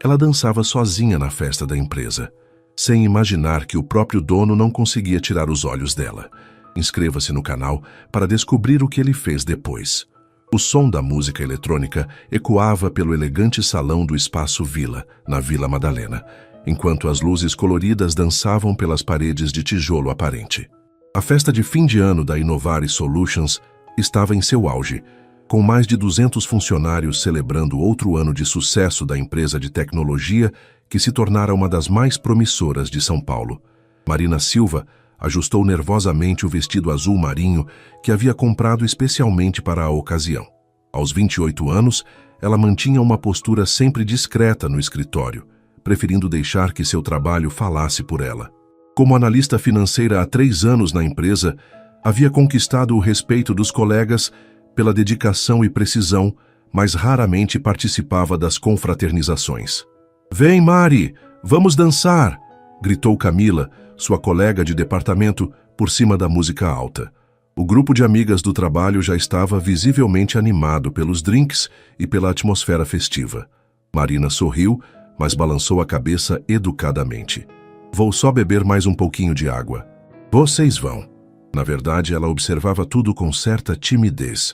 Ela dançava sozinha na festa da empresa, sem imaginar que o próprio dono não conseguia tirar os olhos dela. Inscreva-se no canal para descobrir o que ele fez depois. O som da música eletrônica ecoava pelo elegante salão do Espaço Vila, na Vila Madalena, enquanto as luzes coloridas dançavam pelas paredes de tijolo aparente. A festa de fim de ano da Innovari Solutions estava em seu auge, com mais de 200 funcionários celebrando outro ano de sucesso da empresa de tecnologia que se tornara uma das mais promissoras de São Paulo. Marina Silva ajustou nervosamente o vestido azul marinho que havia comprado especialmente para a ocasião. Aos 28 anos, ela mantinha uma postura sempre discreta no escritório, preferindo deixar que seu trabalho falasse por ela. Como analista financeira há 3 anos na empresa, havia conquistado o respeito dos colegas pela dedicação e precisão, mas raramente participava das confraternizações. "Vem, Mari, vamos dançar!" gritou Camila, sua colega de departamento, por cima da música alta. O grupo de amigas do trabalho já estava visivelmente animado pelos drinks e pela atmosfera festiva. Marina sorriu, mas balançou a cabeça educadamente. "Vou só beber mais um pouquinho de água." "Vocês vão." Na verdade, ela observava tudo com certa timidez.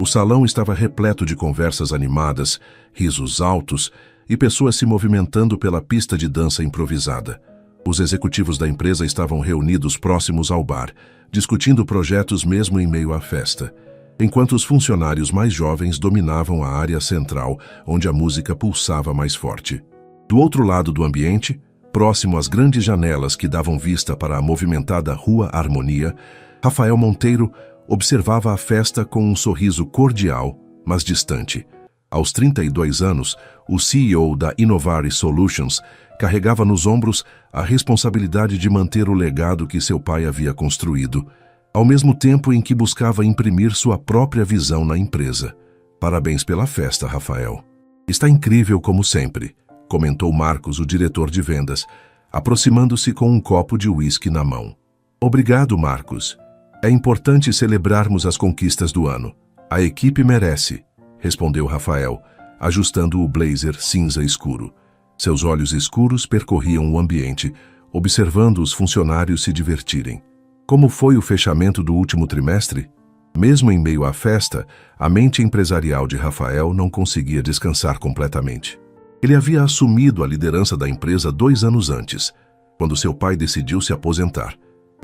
O salão estava repleto de conversas animadas, risos altos e pessoas se movimentando pela pista de dança improvisada. Os executivos da empresa estavam reunidos próximos ao bar, discutindo projetos mesmo em meio à festa, enquanto os funcionários mais jovens dominavam a área central, onde a música pulsava mais forte. Do outro lado do ambiente, próximo às grandes janelas que davam vista para a movimentada Rua Harmonia, Rafael Monteiro observava a festa com um sorriso cordial, mas distante. Aos 32 anos, o CEO da Innovari Solutions carregava nos ombros a responsabilidade de manter o legado que seu pai havia construído, ao mesmo tempo em que buscava imprimir sua própria visão na empresa. "Parabéns pela festa, Rafael. Está incrível como sempre", comentou Marcos, o diretor de vendas, aproximando-se com um copo de uísque na mão. "Obrigado, Marcos. É importante celebrarmos as conquistas do ano. A equipe merece", respondeu Rafael, ajustando o blazer cinza escuro. Seus olhos escuros percorriam o ambiente, observando os funcionários se divertirem. Como foi o fechamento do último trimestre? Mesmo em meio à festa, a mente empresarial de Rafael não conseguia descansar completamente. Ele havia assumido a liderança da empresa 2 anos antes, quando seu pai decidiu se aposentar.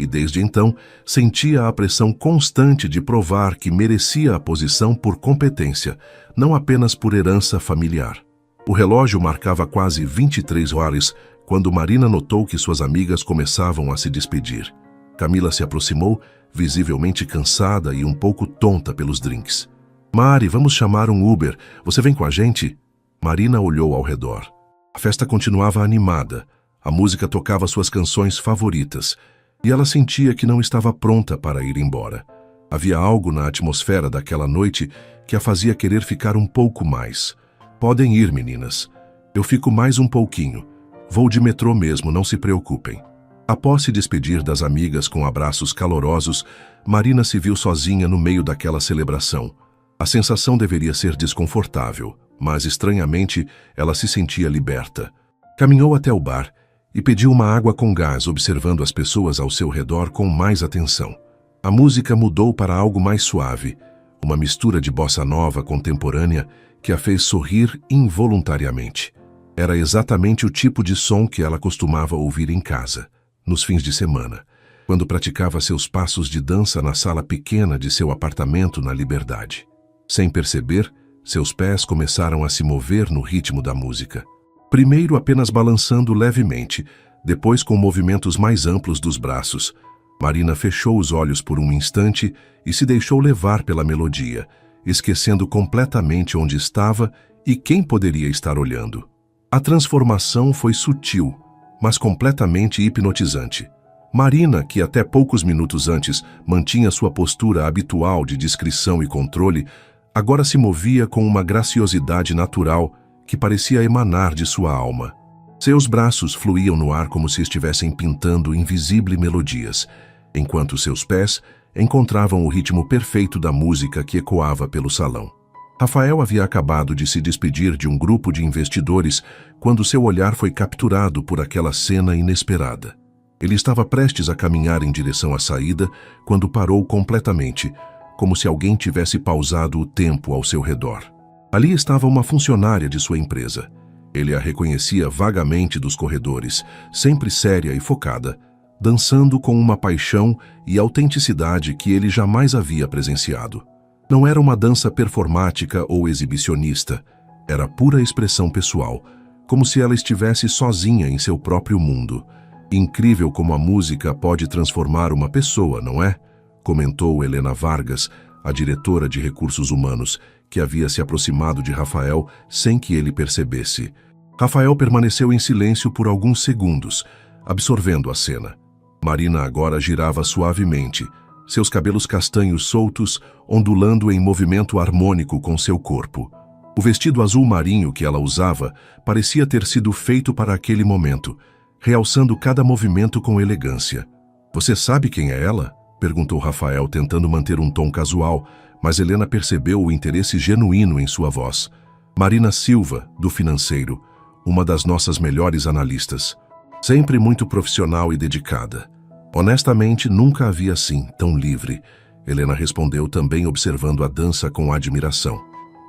E desde então, sentia a pressão constante de provar que merecia a posição por competência, não apenas por herança familiar. O relógio marcava quase 23 horas quando Marina notou que suas amigas começavam a se despedir. Camila se aproximou, visivelmente cansada e um pouco tonta pelos drinks. "Mari, vamos chamar um Uber. Você vem com a gente?" Marina olhou ao redor. A festa continuava animada. A música tocava suas canções favoritas. E ela sentia que não estava pronta para ir embora. Havia algo na atmosfera daquela noite que a fazia querer ficar um pouco mais. "Podem ir, meninas. Eu fico mais um pouquinho. Vou de metrô mesmo, não se preocupem." Após se despedir das amigas com abraços calorosos, Marina se viu sozinha no meio daquela celebração. A sensação deveria ser desconfortável, mas estranhamente ela se sentia liberta. Caminhou até o bar e pediu uma água com gás, observando as pessoas ao seu redor com mais atenção. A música mudou para algo mais suave, uma mistura de bossa nova contemporânea que a fez sorrir involuntariamente. Era exatamente o tipo de som que ela costumava ouvir em casa, nos fins de semana, quando praticava seus passos de dança na sala pequena de seu apartamento na Liberdade. Sem perceber, seus pés começaram a se mover no ritmo da música. Primeiro apenas balançando levemente, depois com movimentos mais amplos dos braços. Marina fechou os olhos por um instante e se deixou levar pela melodia, esquecendo completamente onde estava e quem poderia estar olhando. A transformação foi sutil, mas completamente hipnotizante. Marina, que até poucos minutos antes mantinha sua postura habitual de discrição e controle, agora se movia com uma graciosidade natural que parecia emanar de sua alma. Seus braços fluíam no ar como se estivessem pintando invisíveis melodias, enquanto seus pés encontravam o ritmo perfeito da música que ecoava pelo salão. Rafael havia acabado de se despedir de um grupo de investidores quando seu olhar foi capturado por aquela cena inesperada. Ele estava prestes a caminhar em direção à saída quando parou completamente, como se alguém tivesse pausado o tempo ao seu redor. Ali estava uma funcionária de sua empresa. Ele a reconhecia vagamente dos corredores, sempre séria e focada, dançando com uma paixão e autenticidade que ele jamais havia presenciado. Não era uma dança performática ou exibicionista, era pura expressão pessoal, como se ela estivesse sozinha em seu próprio mundo. Incrível como a música pode transformar uma pessoa, não é? Comentou Helena Vargas, a diretora de recursos humanos, que havia se aproximado de Rafael sem que ele percebesse. Rafael permaneceu em silêncio por alguns segundos, absorvendo a cena. Marina agora girava suavemente, seus cabelos castanhos soltos ondulando em movimento harmônico com seu corpo. O vestido azul marinho que ela usava parecia ter sido feito para aquele momento, realçando cada movimento com elegância. "Você sabe quem é ela?" perguntou Rafael, tentando manter um tom casual, mas Helena percebeu o interesse genuíno em sua voz. "Marina Silva, do Financeiro, uma das nossas melhores analistas. Sempre muito profissional e dedicada. Honestamente, nunca a vi assim, tão livre." Helena respondeu, também observando a dança com admiração.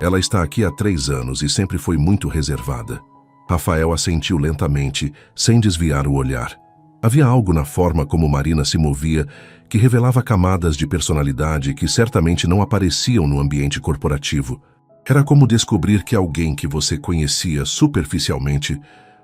"Ela está aqui há 3 anos e sempre foi muito reservada." Rafael assentiu lentamente, sem desviar o olhar. Havia algo na forma como Marina se movia que revelava camadas de personalidade que certamente não apareciam no ambiente corporativo. Era como descobrir que alguém que você conhecia superficialmente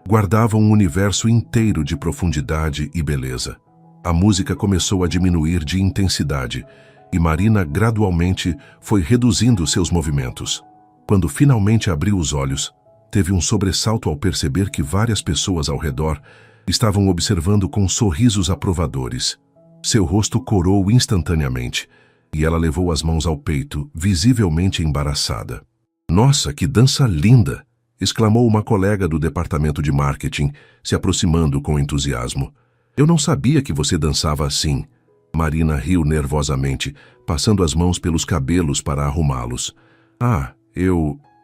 guardava um universo inteiro de profundidade e beleza. A música começou a diminuir de intensidade e Marina gradualmente foi reduzindo seus movimentos. Quando finalmente abriu os olhos, teve um sobressalto ao perceber que várias pessoas ao redor estavam observando com sorrisos aprovadores. Seu rosto corou instantaneamente e ela levou as mãos ao peito, visivelmente embaraçada. "Nossa, que dança linda!" exclamou uma colega do departamento de marketing, se aproximando com entusiasmo. "Eu não sabia que você dançava assim." Marina riu nervosamente, passando as mãos pelos cabelos para arrumá-los.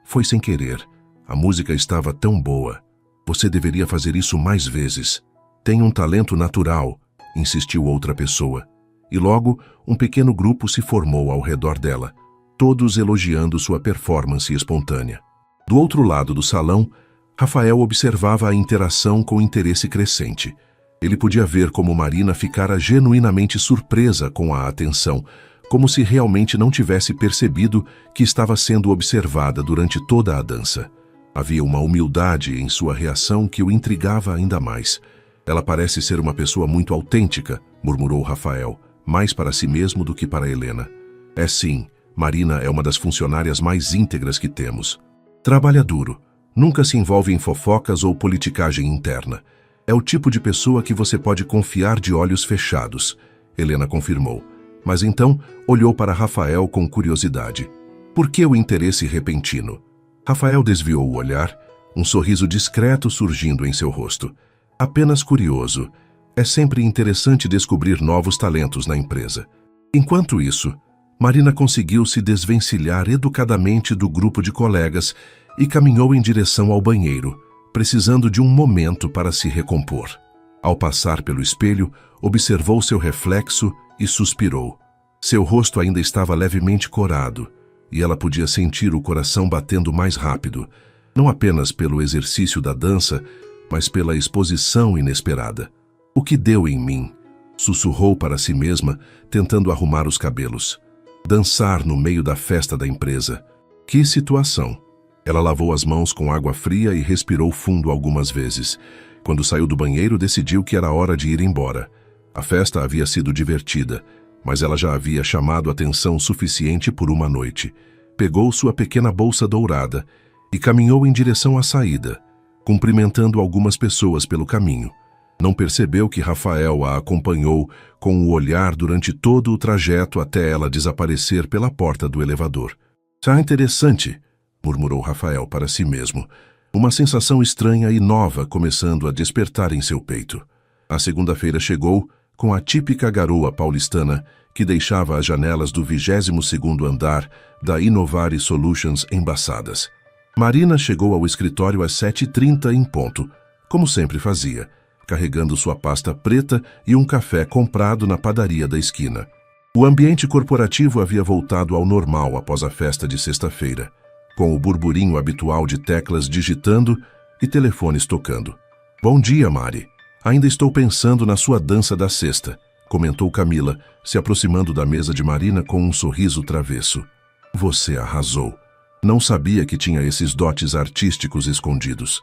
Foi sem querer. A música estava tão boa. Você deveria fazer isso mais vezes. Tem um talento natural", insistiu outra pessoa. E logo, um pequeno grupo se formou ao redor dela, todos elogiando sua performance espontânea. Do outro lado do salão, Rafael observava a interação com interesse crescente. Ele podia ver como Marina ficara genuinamente surpresa com a atenção, como se realmente não tivesse percebido que estava sendo observada durante toda a dança. Havia uma humildade em sua reação que o intrigava ainda mais. "Ela parece ser uma pessoa muito autêntica", murmurou Rafael, mais para si mesmo do que para Helena. "É sim, Marina é uma das funcionárias mais íntegras que temos. Trabalha duro, nunca se envolve em fofocas ou politicagem interna. É o tipo de pessoa que você pode confiar de olhos fechados", Helena confirmou. Mas então olhou para Rafael com curiosidade. Por que o interesse repentino? Rafael desviou o olhar, um sorriso discreto surgindo em seu rosto. "Apenas curioso. É sempre interessante descobrir novos talentos na empresa." Enquanto isso, Marina conseguiu se desvencilhar educadamente do grupo de colegas e caminhou em direção ao banheiro, precisando de um momento para se recompor. Ao passar pelo espelho, observou seu reflexo e suspirou. Seu rosto ainda estava levemente corado, e ela podia sentir o coração batendo mais rápido, não apenas pelo exercício da dança, mas pela exposição inesperada. "O que deu em mim?" sussurrou para si mesma, tentando arrumar os cabelos. Dançar no meio da festa da empresa. Que situação! Ela lavou as mãos com água fria e respirou fundo algumas vezes. Quando saiu do banheiro, decidiu que era hora de ir embora. A festa havia sido divertida, mas ela já havia chamado atenção suficiente por uma noite. Pegou sua pequena bolsa dourada e caminhou em direção à saída, cumprimentando algumas pessoas pelo caminho. Não percebeu que Rafael a acompanhou com o olhar durante todo o trajeto até ela desaparecer pela porta do elevador. Interessante", murmurou Rafael para si mesmo, uma sensação estranha e nova começando a despertar em seu peito. A segunda-feira chegou com a típica garoa paulistana que deixava as janelas do 22º andar da Innovare Solutions embaçadas. Marina chegou ao escritório às 7h30 em ponto, como sempre fazia, carregando sua pasta preta e um café comprado na padaria da esquina. O ambiente corporativo havia voltado ao normal após a festa de sexta-feira, com o burburinho habitual de teclas digitando e telefones tocando. "Bom dia, Mari. Ainda estou pensando na sua dança da sexta", comentou Camila, se aproximando da mesa de Marina com um sorriso travesso. "Você arrasou. Não sabia que tinha esses dotes artísticos escondidos."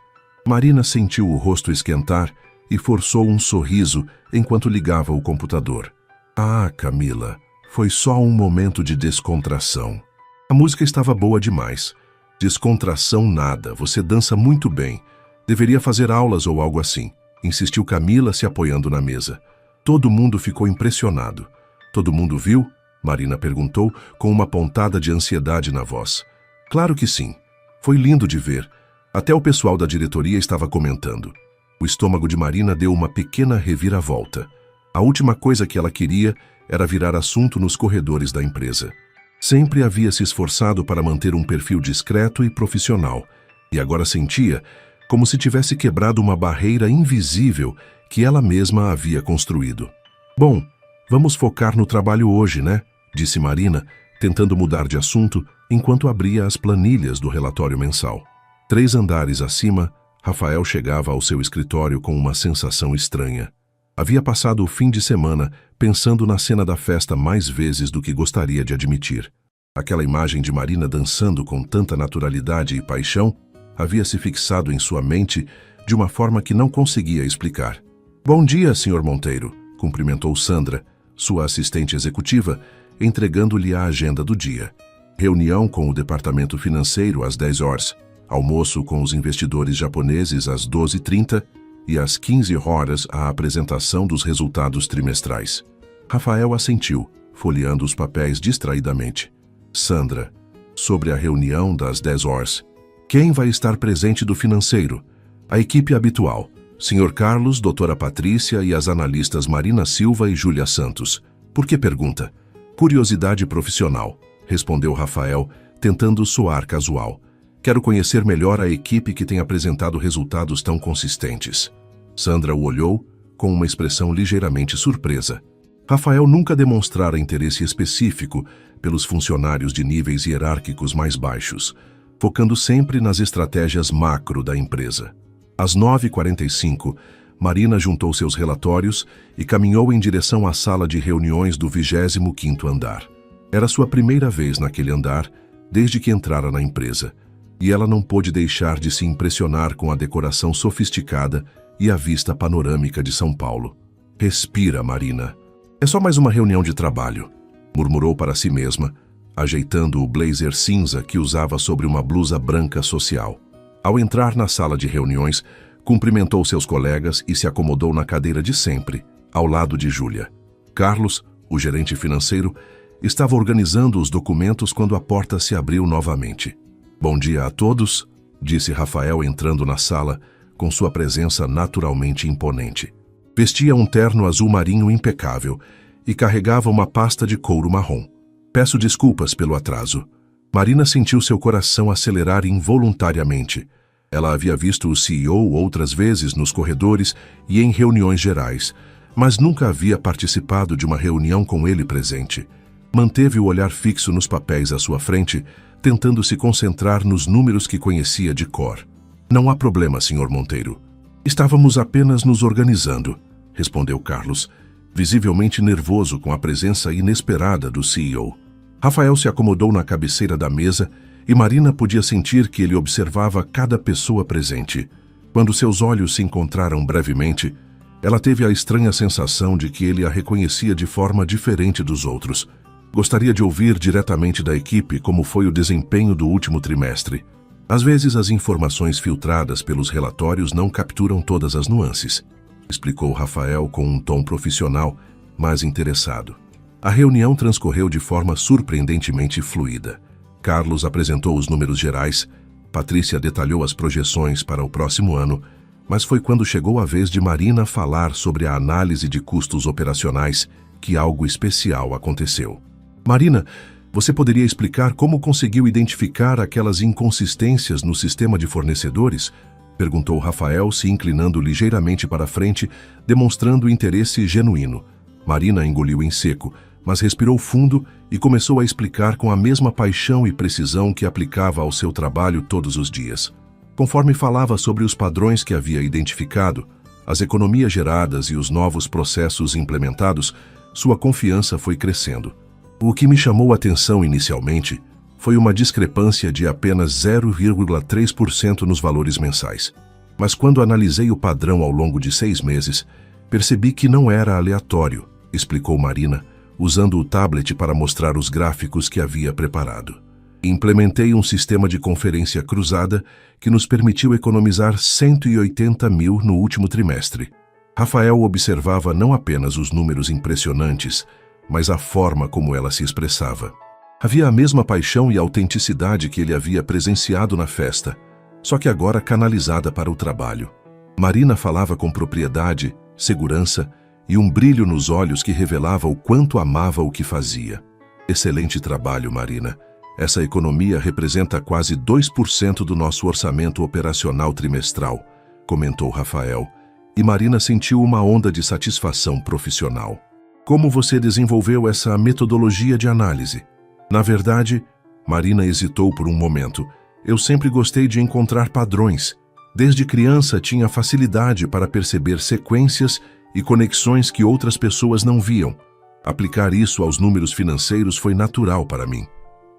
Marina sentiu o rosto esquentar e forçou um sorriso enquanto ligava o computador. "Ah, Camila, foi só um momento de descontração." A música estava boa demais. "Descontração nada, você dança muito bem. Deveria fazer aulas ou algo assim", insistiu Camila, se apoiando na mesa. Todo mundo ficou impressionado. "Todo mundo viu?" Marina perguntou, com uma pontada de ansiedade na voz. "Claro que sim. Foi lindo de ver. Até o pessoal da diretoria estava comentando." O estômago de Marina deu uma pequena reviravolta. A última coisa que ela queria era virar assunto nos corredores da empresa. Sempre havia se esforçado para manter um perfil discreto e profissional, e agora sentia como se tivesse quebrado uma barreira invisível que ela mesma havia construído. "Bom, vamos focar no trabalho hoje, né?", disse Marina, tentando mudar de assunto enquanto abria as planilhas do relatório mensal. 3 andares acima, Rafael chegava ao seu escritório com uma sensação estranha. Havia passado o fim de semana pensando na cena da festa mais vezes do que gostaria de admitir. Aquela imagem de Marina dançando com tanta naturalidade e paixão havia se fixado em sua mente de uma forma que não conseguia explicar. "Bom dia, Sr. Monteiro", cumprimentou Sandra, sua assistente executiva, entregando-lhe a agenda do dia. Reunião com o departamento financeiro às 10 horas, almoço com os investidores japoneses às 12h30 e às 15 horas a apresentação dos resultados trimestrais. Rafael assentiu, folheando os papéis distraidamente. "Sandra, sobre a reunião das 10 horas, quem vai estar presente do financeiro?" "A equipe habitual, Sr. Carlos, Doutora Patrícia e as analistas Marina Silva e Júlia Santos." "Por que pergunta?" "Curiosidade profissional", respondeu Rafael, tentando soar casual. "Quero conhecer melhor a equipe que tem apresentado resultados tão consistentes." Sandra o olhou com uma expressão ligeiramente surpresa. Rafael nunca demonstrara interesse específico pelos funcionários de níveis hierárquicos mais baixos, focando sempre nas estratégias macro da empresa. Às 9h45, Marina juntou seus relatórios e caminhou em direção à sala de reuniões do 25º andar. Era sua primeira vez naquele andar desde que entrara na empresa, e ela não pôde deixar de se impressionar com a decoração sofisticada e a vista panorâmica de São Paulo. "Respira, Marina. É só mais uma reunião de trabalho", murmurou para si mesma, ajeitando o blazer cinza que usava sobre uma blusa branca social. Ao entrar na sala de reuniões, cumprimentou seus colegas e se acomodou na cadeira de sempre, ao lado de Júlia. Carlos, o gerente financeiro, estava organizando os documentos quando a porta se abriu novamente. "Bom dia a todos", disse Rafael entrando na sala, com sua presença naturalmente imponente. Vestia um terno azul marinho impecável e carregava uma pasta de couro marrom. "Peço desculpas pelo atraso." Marina sentiu seu coração acelerar involuntariamente. Ela havia visto o CEO outras vezes nos corredores e em reuniões gerais, mas nunca havia participado de uma reunião com ele presente. Manteve o olhar fixo nos papéis à sua frente, tentando se concentrar nos números que conhecia de cor. "Não há problema, Sr. Monteiro. Estávamos apenas nos organizando", respondeu Carlos, visivelmente nervoso com a presença inesperada do CEO. Rafael se acomodou na cabeceira da mesa e Marina podia sentir que ele observava cada pessoa presente. Quando seus olhos se encontraram brevemente, ela teve a estranha sensação de que ele a reconhecia de forma diferente dos outros. Gostaria de ouvir diretamente da equipe como foi o desempenho do último trimestre. Às vezes as informações filtradas pelos relatórios não capturam todas as nuances, explicou Rafael com um tom profissional, mas interessado. A reunião transcorreu de forma surpreendentemente fluida. Carlos apresentou os números gerais, Patrícia detalhou as projeções para o próximo ano, mas foi quando chegou a vez de Marina falar sobre a análise de custos operacionais que algo especial aconteceu. "Marina, Você poderia explicar como conseguiu identificar aquelas inconsistências no sistema de fornecedores? Perguntou Rafael, se inclinando ligeiramente para a frente, demonstrando interesse genuíno. Marina engoliu em seco, mas respirou fundo e começou a explicar com a mesma paixão e precisão que aplicava ao seu trabalho todos os dias. Conforme falava sobre os padrões que havia identificado, as economias geradas e os novos processos implementados, sua confiança foi crescendo. O que me chamou a atenção inicialmente foi uma discrepância de apenas 0,3% nos valores mensais. Mas quando analisei o padrão ao longo de 6 meses, percebi que não era aleatório, explicou Marina, usando o tablet para mostrar os gráficos que havia preparado. Implementei um sistema de conferência cruzada que nos permitiu economizar 180 mil no último trimestre. Rafael observava não apenas os números impressionantes, mas a forma como ela se expressava. Havia a mesma paixão e autenticidade que ele havia presenciado na festa, só que agora canalizada para o trabalho. Marina falava com propriedade, segurança e um brilho nos olhos que revelava o quanto amava o que fazia. Excelente trabalho, Marina. Essa economia representa quase 2% do nosso orçamento operacional trimestral, comentou Rafael, e Marina sentiu uma onda de satisfação profissional. Como você desenvolveu essa metodologia de análise? Na verdade, Marina hesitou por um momento. Eu sempre gostei de encontrar padrões. Desde criança tinha facilidade para perceber sequências e conexões que outras pessoas não viam. Aplicar isso aos números financeiros foi natural para mim.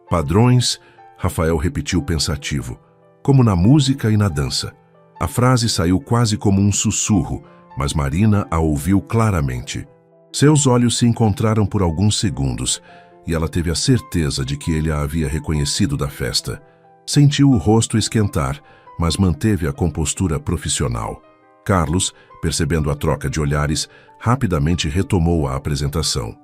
Padrões, Rafael repetiu pensativo, como na música e na dança. A frase saiu quase como um sussurro, mas Marina a ouviu claramente. Seus olhos se encontraram por alguns segundos e ela teve a certeza de que ele a havia reconhecido da festa. Sentiu o rosto esquentar, mas manteve a compostura profissional. Carlos, percebendo a troca de olhares, rapidamente retomou a apresentação.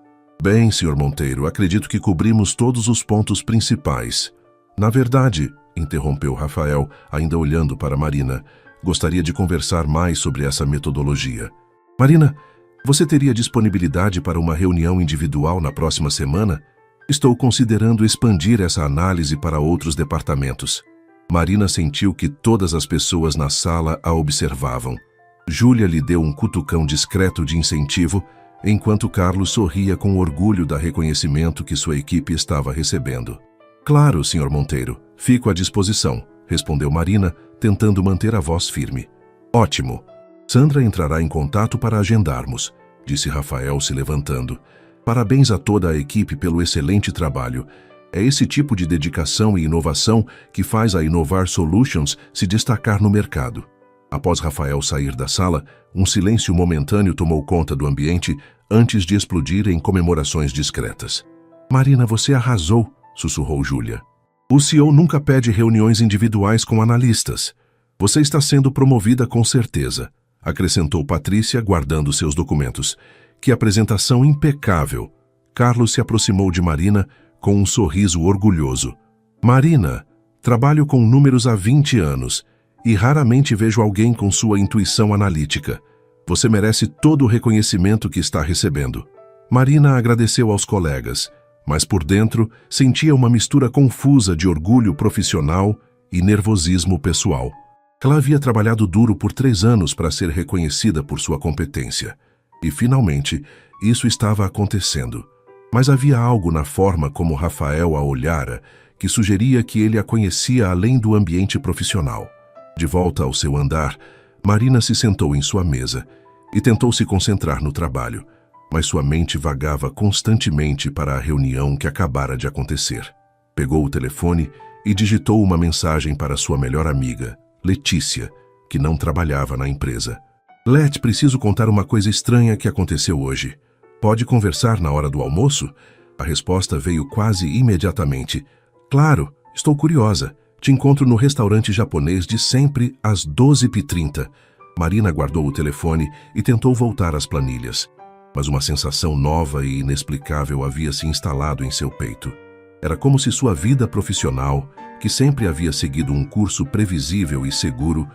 Bem, Sr. Monteiro, acredito que cobrimos todos os pontos principais. Na verdade, interrompeu Rafael, ainda olhando para Marina, gostaria de conversar mais sobre essa metodologia. Marina, você teria disponibilidade para uma reunião individual na próxima semana? Estou considerando expandir essa análise para outros departamentos. Marina sentiu que todas as pessoas na sala a observavam. Júlia lhe deu um cutucão discreto de incentivo, enquanto Carlos sorria com orgulho do reconhecimento que sua equipe estava recebendo. Claro, Sr. Monteiro, fico à disposição, respondeu Marina, tentando manter a voz firme. Ótimo. Sandra entrará em contato para agendarmos, disse Rafael se levantando. Parabéns a toda a equipe pelo excelente trabalho. É esse tipo de dedicação e inovação que faz a Inovar Solutions se destacar no mercado. Após Rafael sair da sala, um silêncio momentâneo tomou conta do ambiente antes de explodir em comemorações discretas. Marina, você arrasou, sussurrou Júlia. O CEO nunca pede reuniões individuais com analistas. Você está sendo promovida com certeza, acrescentou Patrícia, guardando seus documentos. Que apresentação impecável. Carlos se aproximou de Marina com um sorriso orgulhoso. Marina, trabalho com números há 20 anos e raramente vejo alguém com sua intuição analítica. Você merece todo o reconhecimento que está recebendo. Marina agradeceu aos colegas, mas por dentro sentia uma mistura confusa de orgulho profissional e nervosismo pessoal. Ela havia trabalhado duro por 3 anos para ser reconhecida por sua competência. E, finalmente, isso estava acontecendo. Mas havia algo na forma como Rafael a olhara que sugeria que ele a conhecia além do ambiente profissional. De volta ao seu andar, Marina se sentou em sua mesa e tentou se concentrar no trabalho, mas sua mente vagava constantemente para a reunião que acabara de acontecer. Pegou o telefone e digitou uma mensagem para sua melhor amiga, Letícia, que não trabalhava na empresa. Let, preciso contar uma coisa estranha que aconteceu hoje. Pode conversar na hora do almoço? A resposta veio quase imediatamente. Claro, estou curiosa. Te encontro no restaurante japonês de sempre às 12h30. Marina guardou o telefone e tentou voltar às planilhas. Mas uma sensação nova e inexplicável havia se instalado em seu peito. Era como se sua vida profissional, que sempre havia seguido um curso previsível e seguro,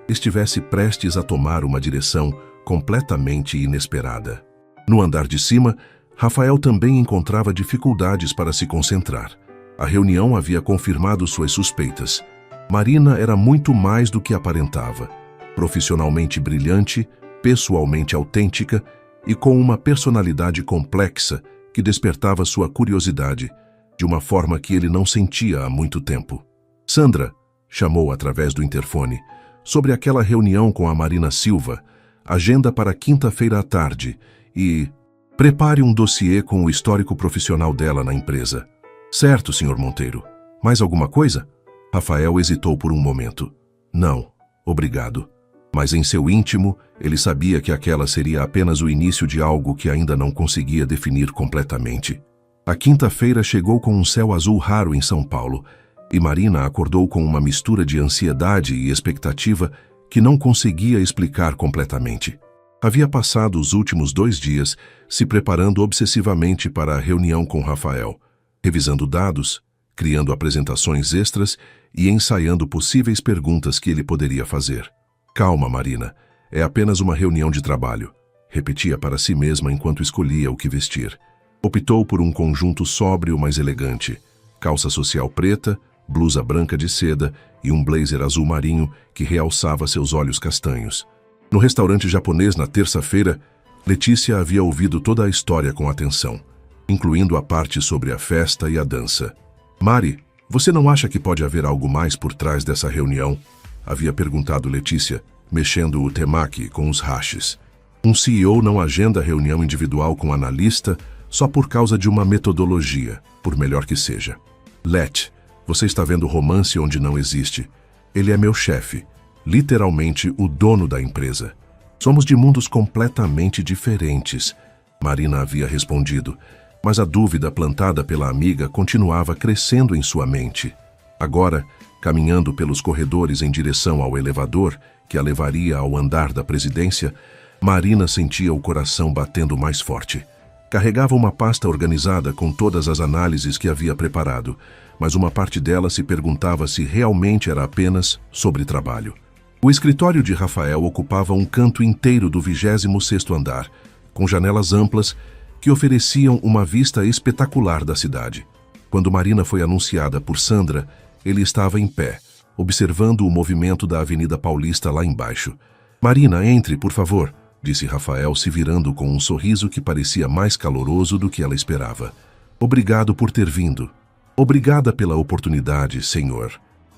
estivesse prestes a tomar uma direção completamente inesperada. No andar de cima, Rafael também encontrava dificuldades para se concentrar. A reunião havia confirmado suas suspeitas. Marina era muito mais do que aparentava. Profissionalmente brilhante, pessoalmente autêntica e com uma personalidade complexa que despertava sua curiosidade, de uma forma que ele não sentia há muito tempo. Sandra, chamou através do interfone, sobre aquela reunião com a Marina Silva, agenda para quinta-feira à tarde e prepare um dossiê com o histórico profissional dela na empresa. Certo, Sr. Monteiro. Mais alguma coisa? Rafael hesitou por um momento. Não, obrigado. Mas em seu íntimo, ele sabia que aquela seria apenas o início de algo que ainda não conseguia definir completamente. A quinta-feira chegou com um céu azul raro em São Paulo, e Marina acordou com uma mistura de ansiedade e expectativa que não conseguia explicar completamente. Havia passado os últimos 2 dias se preparando obsessivamente para a reunião com Rafael, revisando dados, criando apresentações extras e ensaiando possíveis perguntas que ele poderia fazer. Calma, Marina, é apenas uma reunião de trabalho, repetia para si mesma enquanto escolhia o que vestir. Optou por um conjunto sóbrio, mas elegante, calça social preta, blusa branca de seda e um blazer azul marinho que realçava seus olhos castanhos. No restaurante japonês, na terça-feira, Letícia havia ouvido toda a história com atenção, incluindo a parte sobre a festa e a dança. Mari, você não acha que pode haver algo mais por trás dessa reunião? Havia perguntado Letícia, mexendo o temaki com os hashes. Um CEO não agenda reunião individual com analista só por causa de uma metodologia, por melhor que seja. Let, você está vendo romance onde não existe. Ele é meu chefe, literalmente o dono da empresa. Somos de mundos completamente diferentes, Marina havia respondido, mas a dúvida plantada pela amiga continuava crescendo em sua mente. Agora, caminhando pelos corredores em direção ao elevador, que a levaria ao andar da presidência, Marina sentia o coração batendo mais forte. Carregava uma pasta organizada com todas as análises que havia preparado, mas uma parte dela se perguntava se realmente era apenas sobre trabalho. O escritório de Rafael ocupava um canto inteiro do 26º andar, com janelas amplas que ofereciam uma vista espetacular da cidade. Quando Marina foi anunciada por Sandra, ele estava em pé, observando o movimento da Avenida Paulista lá embaixo. Marina, entre, por favor, disse Rafael, se virando com um sorriso que parecia mais caloroso do que ela esperava. Obrigado por ter vindo. Obrigada pela oportunidade, senhor.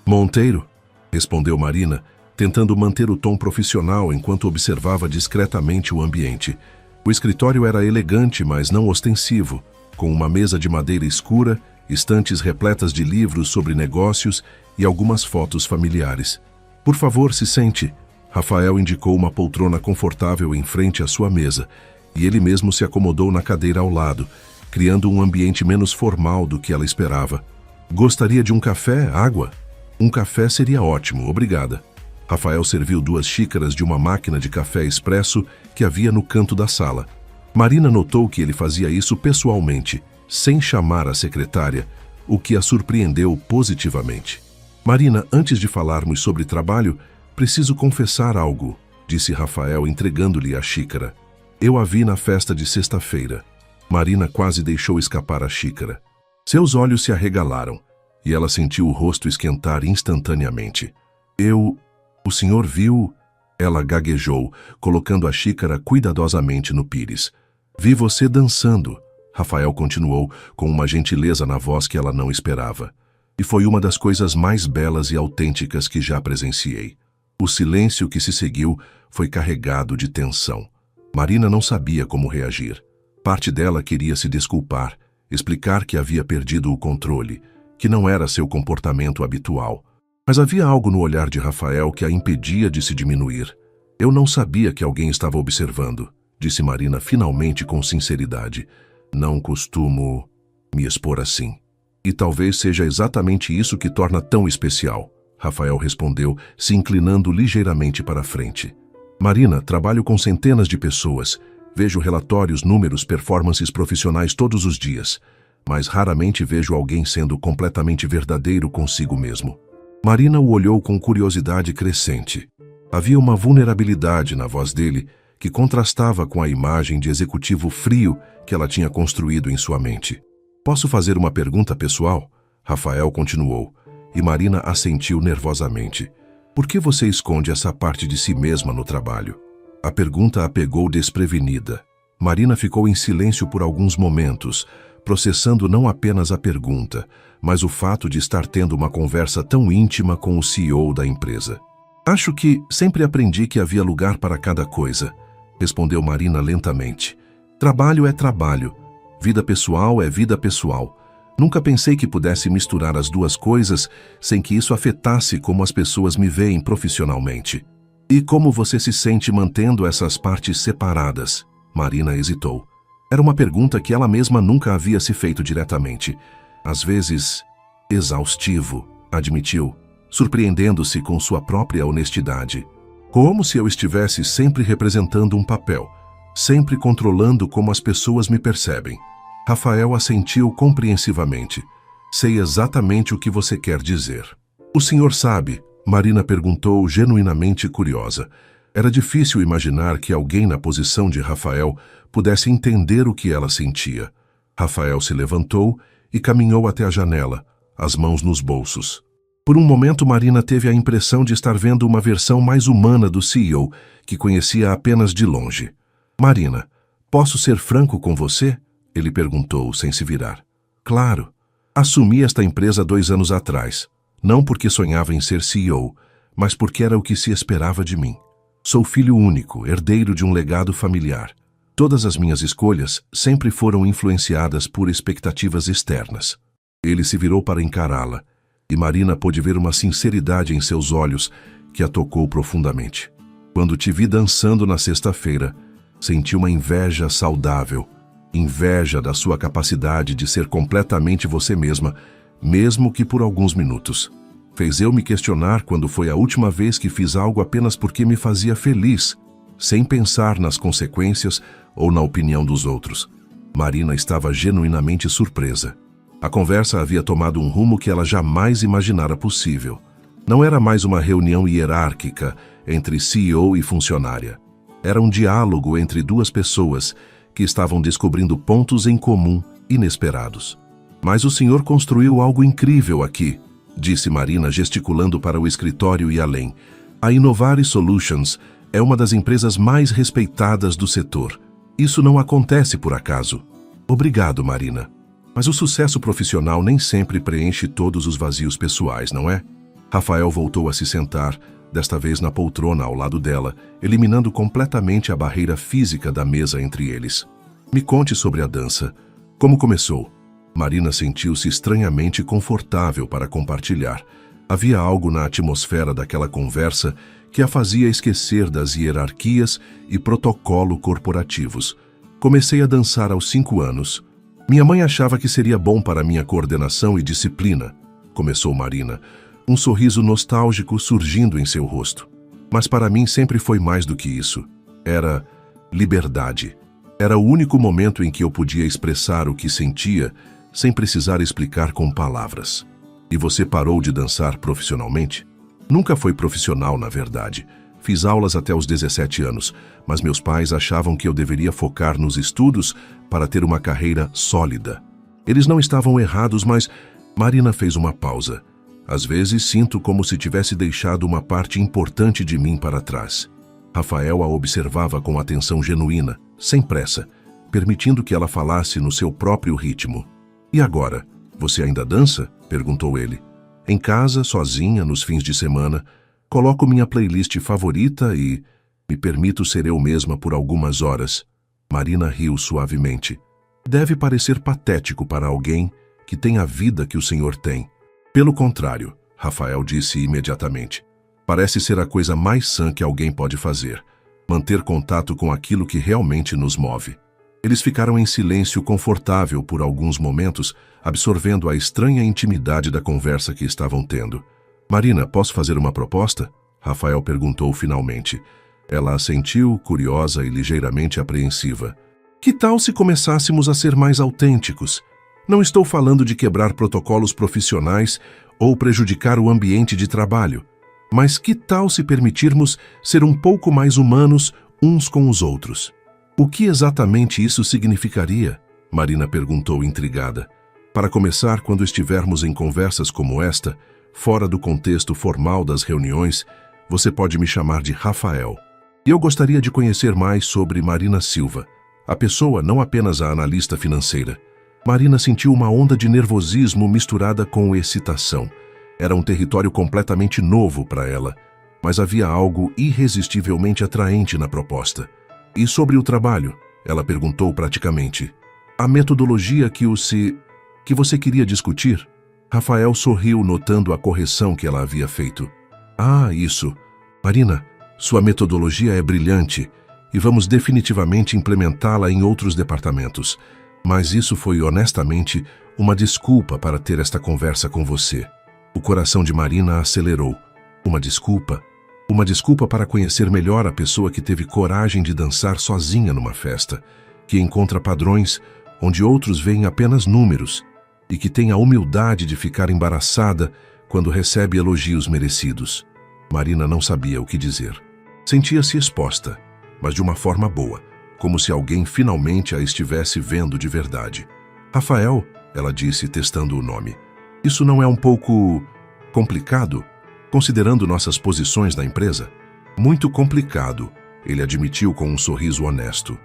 Monteiro, respondeu Marina, tentando manter o tom profissional enquanto observava discretamente o ambiente. O escritório era elegante, mas não ostensivo, com uma mesa de madeira escura, estantes repletas de livros sobre negócios e algumas fotos familiares. Por favor, se sente. Rafael indicou uma poltrona confortável em frente à sua mesa, e ele mesmo se acomodou na cadeira ao lado, criando um ambiente menos formal do que ela esperava. Gostaria de um café, água? Um café seria ótimo, obrigada. Rafael serviu 2 xícaras de uma máquina de café expresso que havia no canto da sala. Marina notou que ele fazia isso pessoalmente, sem chamar a secretária, o que a surpreendeu positivamente. Marina, antes de falarmos sobre trabalho, preciso confessar algo, disse Rafael entregando-lhe a xícara. Eu a vi na festa de sexta-feira. Marina quase deixou escapar a xícara. Seus olhos se arregalaram, e ela sentiu o rosto esquentar instantaneamente. O senhor viu? Ela gaguejou, colocando a xícara cuidadosamente no pires. Vi você dançando, Rafael continuou, com uma gentileza na voz que ela não esperava. E foi uma das coisas mais belas e autênticas que já presenciei. O silêncio que se seguiu foi carregado de tensão. Marina não sabia como reagir. Parte dela queria se desculpar, explicar que havia perdido o controle, que não era seu comportamento habitual. Mas havia algo no olhar de Rafael que a impedia de se diminuir. Eu não sabia que alguém estava observando, disse Marina finalmente com sinceridade. Não costumo me expor assim. E talvez seja exatamente isso que torna tão especial, Rafael respondeu, se inclinando ligeiramente para a frente. Marina, trabalho com centenas de pessoas. Vejo relatórios, números, performances profissionais todos os dias, mas raramente vejo alguém sendo completamente verdadeiro consigo mesmo. Marina o olhou com curiosidade crescente. Havia uma vulnerabilidade na voz dele que contrastava com a imagem de executivo frio que ela tinha construído em sua mente. Posso fazer uma pergunta pessoal? Rafael continuou, e Marina assentiu nervosamente. Por que você esconde essa parte de si mesma no trabalho? A pergunta a pegou desprevenida. Marina ficou em silêncio por alguns momentos, processando não apenas a pergunta, mas o fato de estar tendo uma conversa tão íntima com o CEO da empresa. Acho que sempre aprendi que havia lugar para cada coisa, respondeu Marina lentamente. Trabalho é trabalho, vida pessoal é vida pessoal. Nunca pensei que pudesse misturar as duas coisas sem que isso afetasse como as pessoas me veem profissionalmente. E como você se sente mantendo essas partes separadas? Marina hesitou. Era uma pergunta que ela mesma nunca havia se feito diretamente. Às vezes, exaustivo, admitiu, surpreendendo-se com sua própria honestidade. Como se eu estivesse sempre representando um papel, sempre controlando como as pessoas me percebem. Rafael assentiu compreensivamente. Sei exatamente o que você quer dizer. O senhor sabe? Marina perguntou, genuinamente curiosa. Era difícil imaginar que alguém na posição de Rafael pudesse entender o que ela sentia. Rafael se levantou e caminhou até a janela, as mãos nos bolsos. Por um momento, Marina teve a impressão de estar vendo uma versão mais humana do CEO, que conhecia apenas de longe. Marina, posso ser franco com você? Ele perguntou, sem se virar. Claro. Assumi esta empresa 2 anos atrás, não porque sonhava em ser CEO, mas porque era o que se esperava de mim. Sou filho único, herdeiro de um legado familiar. Todas as minhas escolhas sempre foram influenciadas por expectativas externas. Ele se virou para encará-la, e Marina pôde ver uma sinceridade em seus olhos que a tocou profundamente. Quando te vi dançando na sexta-feira, senti uma inveja saudável, inveja da sua capacidade de ser completamente você mesma, mesmo que por alguns minutos. Fez eu me questionar quando foi a última vez que fiz algo apenas porque me fazia feliz, sem pensar nas consequências ou na opinião dos outros. Marina estava genuinamente surpresa. A conversa havia tomado um rumo que ela jamais imaginara possível. Não era mais uma reunião hierárquica entre CEO e funcionária. Era um diálogo entre duas pessoas que estavam descobrindo pontos em comum inesperados. Mas o senhor construiu algo incrível aqui, disse Marina, gesticulando para o escritório e além. A Innovari Solutions é uma das empresas mais respeitadas do setor. Isso não acontece por acaso. Obrigado, Marina. Mas o sucesso profissional nem sempre preenche todos os vazios pessoais, não é? Rafael voltou a se sentar, desta vez na poltrona ao lado dela, eliminando completamente a barreira física da mesa entre eles. Me conte sobre a dança. Como começou? Marina sentiu-se estranhamente confortável para compartilhar. Havia algo na atmosfera daquela conversa que a fazia esquecer das hierarquias e protocolo corporativos. Comecei a dançar aos 5 anos. Minha mãe achava que seria bom para minha coordenação e disciplina, começou Marina, um sorriso nostálgico surgindo em seu rosto. Mas para mim sempre foi mais do que isso. Era liberdade. Era o único momento em que eu podia expressar o que sentia sem precisar explicar com palavras. E você parou de dançar profissionalmente? Nunca foi profissional, na verdade. Fiz aulas até os 17 anos, mas meus pais achavam que eu deveria focar nos estudos para ter uma carreira sólida. Eles não estavam errados, mas Marina fez uma pausa. Às vezes sinto como se tivesse deixado uma parte importante de mim para trás. Rafael a observava com atenção genuína, sem pressa, permitindo que ela falasse no seu próprio ritmo. E agora, você ainda dança? Perguntou ele. Em casa, sozinha, nos fins de semana, coloco minha playlist favorita e me permito ser eu mesma por algumas horas. Marina riu suavemente. Deve parecer patético para alguém que tem a vida que o senhor tem. Pelo contrário, Rafael disse imediatamente. Parece ser a coisa mais sã que alguém pode fazer. Manter contato com aquilo que realmente nos move. Eles ficaram em silêncio confortável por alguns momentos, absorvendo a estranha intimidade da conversa que estavam tendo. Marina, posso fazer uma proposta? Rafael perguntou finalmente. Ela assentiu, curiosa e ligeiramente apreensiva. Que tal se começássemos a ser mais autênticos? Não estou falando de quebrar protocolos profissionais ou prejudicar o ambiente de trabalho. Mas que tal se permitirmos ser um pouco mais humanos uns com os outros. O que exatamente isso significaria? Marina perguntou intrigada. Para começar, quando estivermos em conversas como esta, fora do contexto formal das reuniões, você pode me chamar de Rafael. E eu gostaria de conhecer mais sobre Marina Silva, a pessoa, não apenas a analista financeira. Marina sentiu uma onda de nervosismo misturada com excitação. Era um território completamente novo para ela, mas havia algo irresistivelmente atraente na proposta. E sobre o trabalho? Ela perguntou praticamente. A metodologia que você queria discutir? Rafael sorriu, notando a correção que ela havia feito. Ah, isso. Marina, sua metodologia é brilhante e vamos definitivamente implementá-la em outros departamentos. Mas isso foi, honestamente, uma desculpa para ter esta conversa com você. O coração de Marina acelerou. Uma desculpa? Uma desculpa para conhecer melhor a pessoa que teve coragem de dançar sozinha numa festa, que encontra padrões onde outros veem apenas números e que tem a humildade de ficar embaraçada quando recebe elogios merecidos. Marina não sabia o que dizer. Sentia-se exposta, mas de uma forma boa, como se alguém finalmente a estivesse vendo de verdade. Rafael, ela disse, testando o nome. Isso não é um pouco complicado, considerando nossas posições na empresa? Muito complicado, ele admitiu com um sorriso honesto.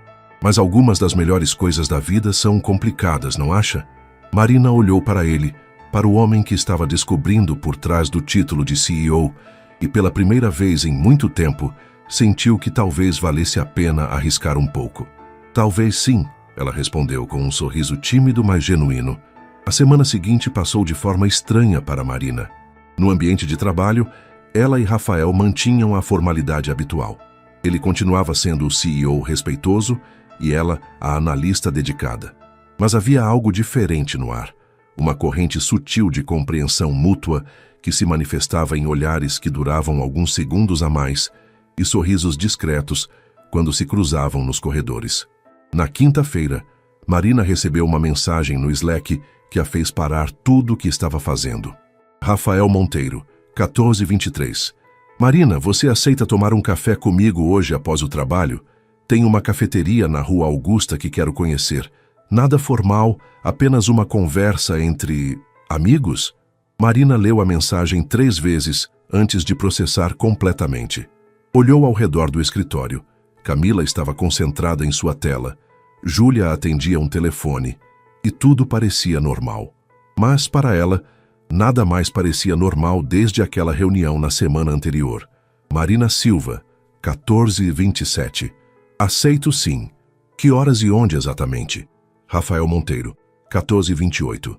Mas algumas das melhores coisas da vida são complicadas, não acha? Marina olhou para ele, para o homem que estava descobrindo por trás do título de CEO, e pela primeira vez em muito tempo, sentiu que talvez valesse a pena arriscar um pouco. Talvez sim, ela respondeu com um sorriso tímido, mas genuíno. A semana seguinte passou de forma estranha para Marina. No ambiente de trabalho, ela e Rafael mantinham a formalidade habitual. Ele continuava sendo o CEO respeitoso e ela a analista dedicada. Mas havia algo diferente no ar, uma corrente sutil de compreensão mútua que se manifestava em olhares que duravam alguns segundos a mais e sorrisos discretos quando se cruzavam nos corredores. Na quinta-feira, Marina recebeu uma mensagem no Slack que a fez parar tudo o que estava fazendo. Rafael Monteiro, 14h23. Marina, você aceita tomar um café comigo hoje após o trabalho? Tem uma cafeteria na Rua Augusta que quero conhecer. Nada formal, apenas uma conversa entre amigos? Marina leu a mensagem 3 vezes antes de processar completamente. Olhou ao redor do escritório. Camila estava concentrada em sua tela. Júlia atendia um telefone. E tudo parecia normal. Mas, para ela, nada mais parecia normal desde aquela reunião na semana anterior. Marina Silva, 14h27. Aceito sim. Que horas e onde exatamente? Rafael Monteiro, 14h28.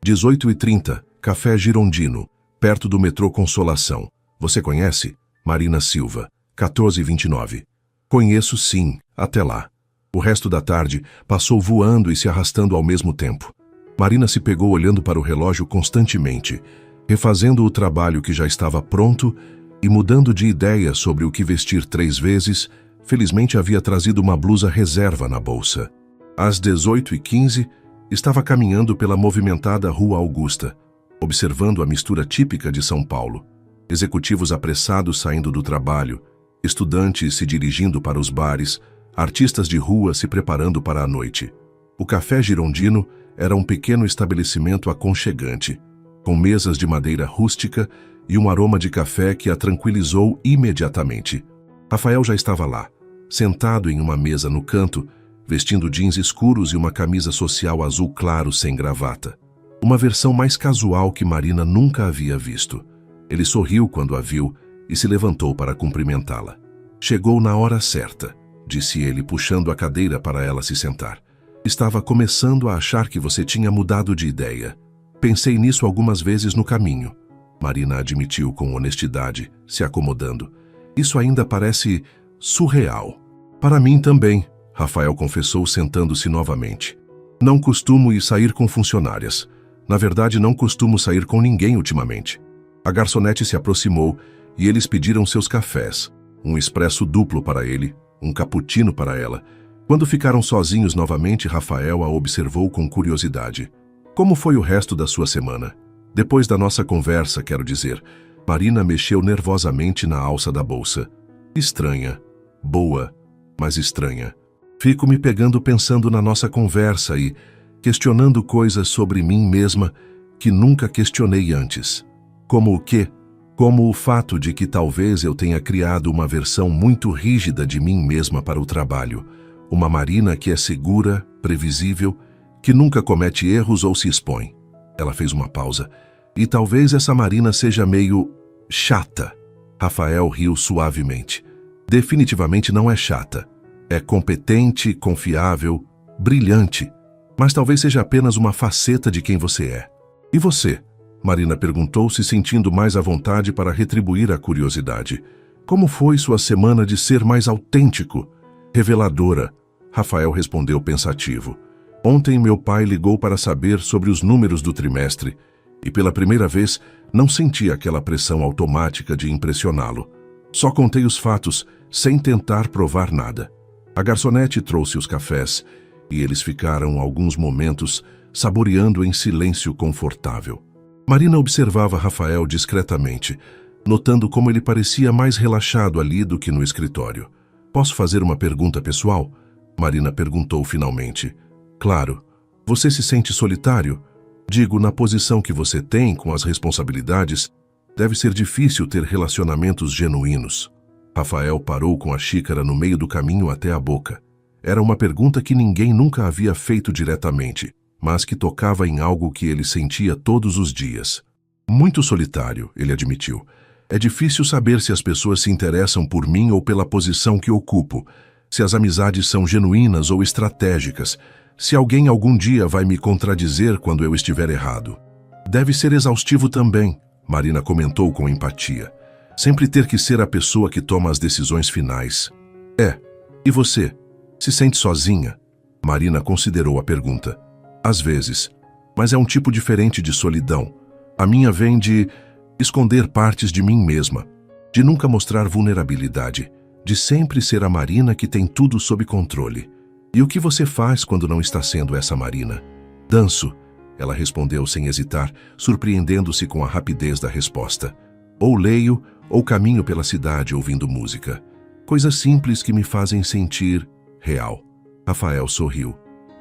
18h30, Café Girondino, perto do metrô Consolação. Você conhece? Marina Silva, 14h29. Conheço sim, até lá. O resto da tarde passou voando e se arrastando ao mesmo tempo. Marina se pegou olhando para o relógio constantemente, refazendo o trabalho que já estava pronto e mudando de ideia sobre o que vestir 3 vezes. Felizmente havia trazido uma blusa reserva na bolsa. Às 18h15, estava caminhando pela movimentada Rua Augusta, observando a mistura típica de São Paulo. Executivos apressados saindo do trabalho, estudantes se dirigindo para os bares, artistas de rua se preparando para a noite. O Café Girondino era um pequeno estabelecimento aconchegante, com mesas de madeira rústica e um aroma de café que a tranquilizou imediatamente. Rafael já estava lá, sentado em uma mesa no canto, vestindo jeans escuros e uma camisa social azul claro sem gravata. Uma versão mais casual que Marina nunca havia visto. Ele sorriu quando a viu e se levantou para cumprimentá-la. Chegou na hora certa, disse ele, puxando a cadeira para ela se sentar. Estava começando a achar que você tinha mudado de ideia. Pensei nisso algumas vezes no caminho. Marina admitiu com honestidade, se acomodando. Isso ainda parece surreal. Para mim também, Rafael confessou, sentando-se novamente. Não costumo ir sair com funcionárias. Na verdade, não costumo sair com ninguém ultimamente. A garçonete se aproximou e eles pediram seus cafés. Um expresso duplo para ele, um cappuccino para ela. Quando ficaram sozinhos novamente, Rafael a observou com curiosidade. Como foi o resto da sua semana? Depois da nossa conversa, quero dizer. Marina mexeu nervosamente na alça da bolsa. Estranha. Boa. mas estranha. Fico me pegando pensando na nossa conversa e questionando coisas sobre mim mesma que nunca questionei antes. Como o quê? Como o fato de que talvez eu tenha criado uma versão muito rígida de mim mesma para o trabalho. Uma Marina que é segura, previsível, que nunca comete erros ou se expõe. Ela fez uma pausa. E talvez essa Marina seja meio chata. Rafael riu suavemente. Definitivamente não é chata. É competente, confiável, brilhante. Mas talvez seja apenas uma faceta de quem você é. E você? Marina perguntou, se sentindo mais à vontade para retribuir a curiosidade. Como foi sua semana de ser mais autêntico? Reveladora. Rafael respondeu pensativo. Ontem meu pai ligou para saber sobre os números do trimestre e pela primeira vez não senti aquela pressão automática de impressioná-lo. Só contei os fatos, sem tentar provar nada. A garçonete trouxe os cafés e eles ficaram alguns momentos saboreando em silêncio confortável. Marina observava Rafael discretamente, notando como ele parecia mais relaxado ali do que no escritório. Posso fazer uma pergunta pessoal? Marina perguntou finalmente. Claro. Você se sente solitário? Digo, na posição que você tem com as responsabilidades, deve ser difícil ter relacionamentos genuínos. Rafael parou com a xícara no meio do caminho até a boca. Era uma pergunta que ninguém nunca havia feito diretamente, mas que tocava em algo que ele sentia todos os dias. Muito solitário, ele admitiu. É difícil saber se as pessoas se interessam por mim ou pela posição que ocupo, se as amizades são genuínas ou estratégicas, se alguém algum dia vai me contradizer quando eu estiver errado. Deve ser exaustivo também, Marina comentou com empatia. Sempre ter que ser a pessoa que toma as decisões finais. É. E você? Se sente sozinha? Marina considerou a pergunta. Às vezes. Mas é um tipo diferente de solidão. A minha vem de esconder partes de mim mesma, de nunca mostrar vulnerabilidade, de sempre ser a Marina que tem tudo sob controle. E o que você faz quando não está sendo essa Marina? Danço, ela respondeu sem hesitar, surpreendendo-se com a rapidez da resposta. Ou leio, ou caminho pela cidade ouvindo música. Coisas simples que me fazem sentir real. Rafael sorriu.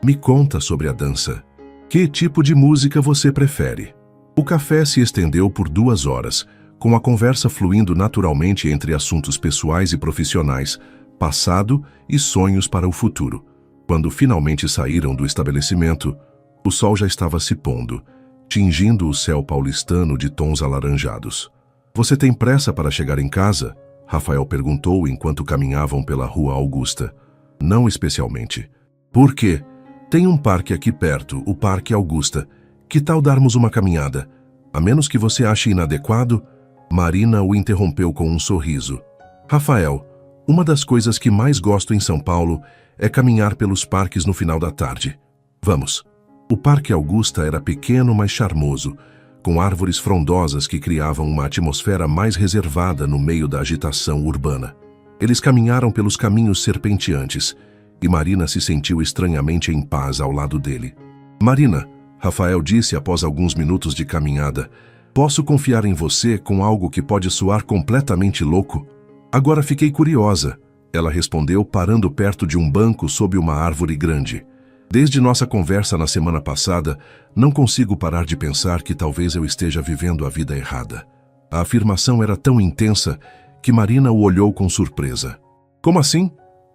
Me conta sobre a dança. Que tipo de música você prefere? O café se estendeu por 2 horas, com a conversa fluindo naturalmente entre assuntos pessoais e profissionais, passado e sonhos para o futuro. Quando finalmente saíram do estabelecimento, o sol já estava se pondo, tingindo o céu paulistano de tons alaranjados. Você tem pressa para chegar em casa? Rafael perguntou enquanto caminhavam pela Rua Augusta. Não especialmente. Por quê? Tem um parque aqui perto, o Parque Augusta. Que tal darmos uma caminhada? A menos que você ache inadequado? Marina o interrompeu com um sorriso. Rafael, uma das coisas que mais gosto em São Paulo é caminhar pelos parques no final da tarde. Vamos. O Parque Augusta era pequeno, mas charmoso, com árvores frondosas que criavam uma atmosfera mais reservada no meio da agitação urbana. Eles caminharam pelos caminhos serpenteantes, e Marina se sentiu estranhamente em paz ao lado dele. Marina, Rafael disse após alguns minutos de caminhada, posso confiar em você com algo que pode soar completamente louco? Agora fiquei curiosa, ela respondeu parando perto de um banco sob uma árvore grande. Desde nossa conversa na semana passada, não consigo parar de pensar que talvez eu esteja vivendo a vida errada. A afirmação era tão intensa que Marina o olhou com surpresa. Como assim?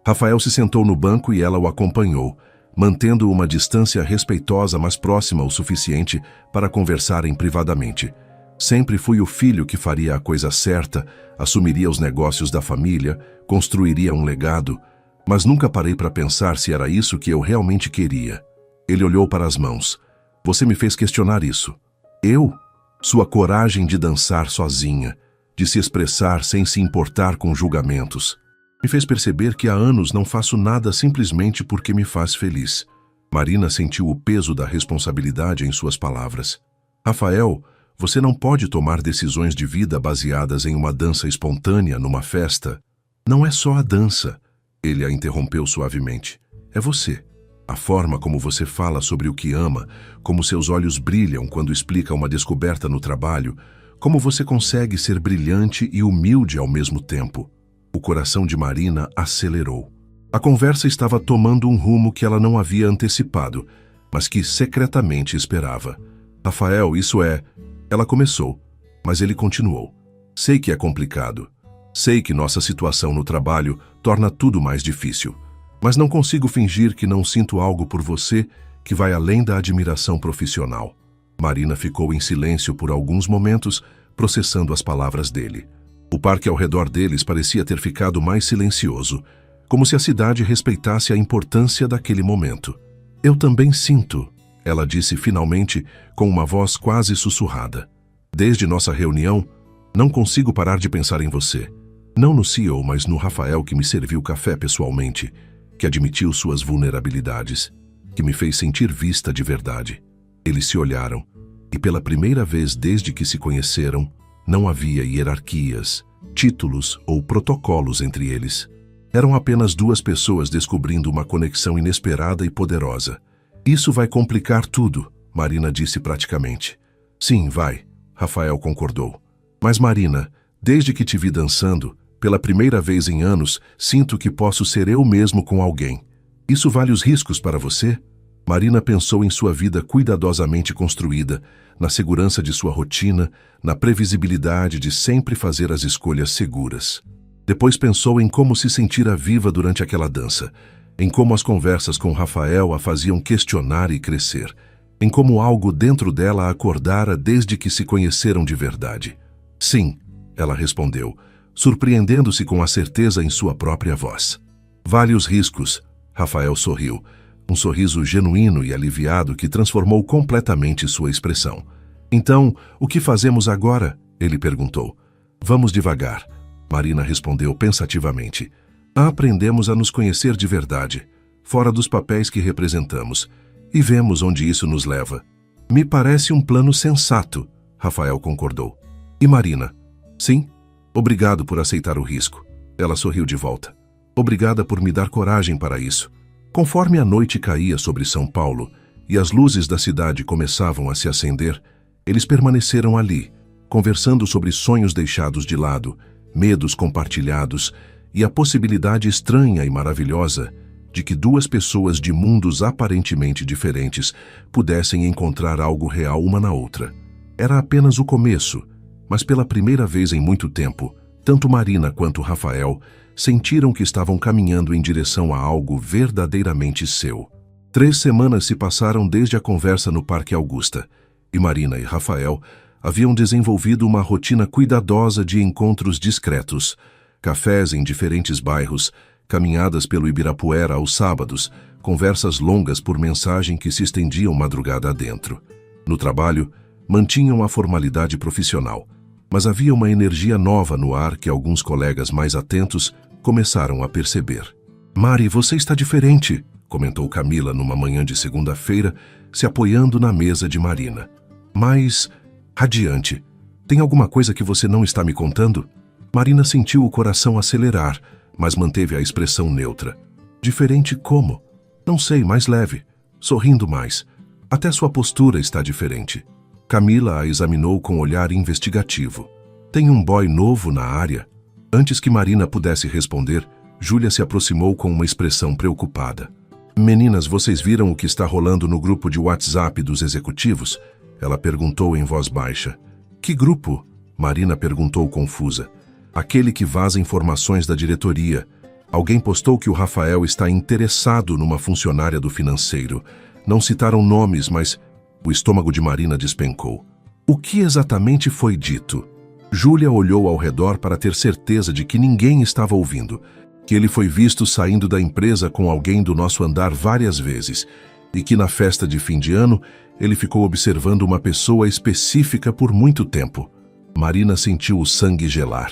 Rafael se sentou no banco e ela o acompanhou, mantendo uma distância respeitosa, mas próxima o suficiente para conversarem privadamente. Sempre fui o filho que faria a coisa certa, assumiria os negócios da família, construiria um legado, mas nunca parei para pensar se era isso que eu realmente queria. Ele olhou para as mãos. Você me fez questionar isso. Eu? Sua coragem de dançar sozinha, de se expressar sem se importar com julgamentos. Me fez perceber que há anos não faço nada simplesmente porque me faz feliz. Marina sentiu o peso da responsabilidade em suas palavras. Rafael, você não pode tomar decisões de vida baseadas em uma dança espontânea numa festa. Não é só a dança. Ele a interrompeu suavemente. É você. A forma como você fala sobre o que ama, como seus olhos brilham quando explica uma descoberta no trabalho, como você consegue ser brilhante e humilde ao mesmo tempo. O coração de Marina acelerou. A conversa estava tomando um rumo que ela não havia antecipado, mas que secretamente esperava. Rafael, isso é... Ela começou, mas ele continuou. Sei que é complicado. Sei que nossa situação no trabalho torna tudo mais difícil. Mas não consigo fingir que não sinto algo por você que vai além da admiração profissional. Marina ficou em silêncio por alguns momentos, processando as palavras dele. O parque ao redor deles parecia ter ficado mais silencioso, como se a cidade respeitasse a importância daquele momento. Eu também sinto, ela disse finalmente com uma voz quase sussurrada. Desde nossa reunião, não consigo parar de pensar em você. Não no CEO, mas no Rafael que me serviu café pessoalmente, que admitiu suas vulnerabilidades, que me fez sentir vista de verdade. Eles se olharam, e pela primeira vez desde que se conheceram, não havia hierarquias, títulos ou protocolos entre eles. Eram apenas duas pessoas descobrindo uma conexão inesperada e poderosa. Isso vai complicar tudo, Marina disse praticamente. Sim, vai, Rafael concordou. Mas Marina, desde que te vi dançando, pela primeira vez em anos, sinto que posso ser eu mesmo com alguém. Isso vale os riscos para você? Marina pensou em sua vida cuidadosamente construída, na segurança de sua rotina, na previsibilidade de sempre fazer as escolhas seguras. Depois pensou em como se sentira viva durante aquela dança, em como as conversas com Rafael a faziam questionar e crescer, em como algo dentro dela acordara desde que se conheceram de verdade. Sim, ela respondeu, surpreendendo-se com a certeza em sua própria voz. Vale os riscos, Rafael sorriu, um sorriso genuíno e aliviado que transformou completamente sua expressão. Então, o que fazemos agora? Ele perguntou. Vamos devagar, Marina respondeu pensativamente. Aprendemos a nos conhecer de verdade, fora dos papéis que representamos, e vemos onde isso nos leva. Me parece um plano sensato, Rafael concordou. E Marina? Sim? Obrigado por aceitar o risco. Ela sorriu de volta. Obrigada por me dar coragem para isso. Conforme a noite caía sobre São Paulo e as luzes da cidade começavam a se acender, eles permaneceram ali, conversando sobre sonhos deixados de lado, medos compartilhados e a possibilidade estranha e maravilhosa de que duas pessoas de mundos aparentemente diferentes pudessem encontrar algo real uma na outra. Era apenas o começo, mas pela primeira vez em muito tempo, tanto Marina quanto Rafael sentiram que estavam caminhando em direção a algo verdadeiramente seu. 3 semanas se passaram desde a conversa no Parque Augusta, e Marina e Rafael haviam desenvolvido uma rotina cuidadosa de encontros discretos, cafés em diferentes bairros, caminhadas pelo Ibirapuera aos sábados, conversas longas por mensagem que se estendiam madrugada adentro. No trabalho, mantinham a formalidade profissional, mas havia uma energia nova no ar que alguns colegas mais atentos começaram a perceber. Mari, você está diferente, comentou Camila numa manhã de segunda-feira, se apoiando na mesa de Marina. Mas, radiante, tem alguma coisa que você não está me contando? Marina sentiu o coração acelerar, mas manteve a expressão neutra. Diferente como? Não sei, mais leve, sorrindo mais. Até sua postura está diferente. Camila a examinou com olhar investigativo. Tem um boy novo na área? Antes que Marina pudesse responder, Júlia se aproximou com uma expressão preocupada. Meninas, vocês viram o que está rolando no grupo de WhatsApp dos executivos? Ela perguntou em voz baixa. Que grupo? Marina perguntou confusa. Aquele que vaza informações da diretoria. Alguém postou que o Rafael está interessado numa funcionária do financeiro. Não citaram nomes, mas o estômago de Marina despencou. O que exatamente foi dito? Júlia olhou ao redor para ter certeza de que ninguém estava ouvindo, que ele foi visto saindo da empresa com alguém do nosso andar várias vezes e que na festa de fim de ano ele ficou observando uma pessoa específica por muito tempo. Marina sentiu o sangue gelar.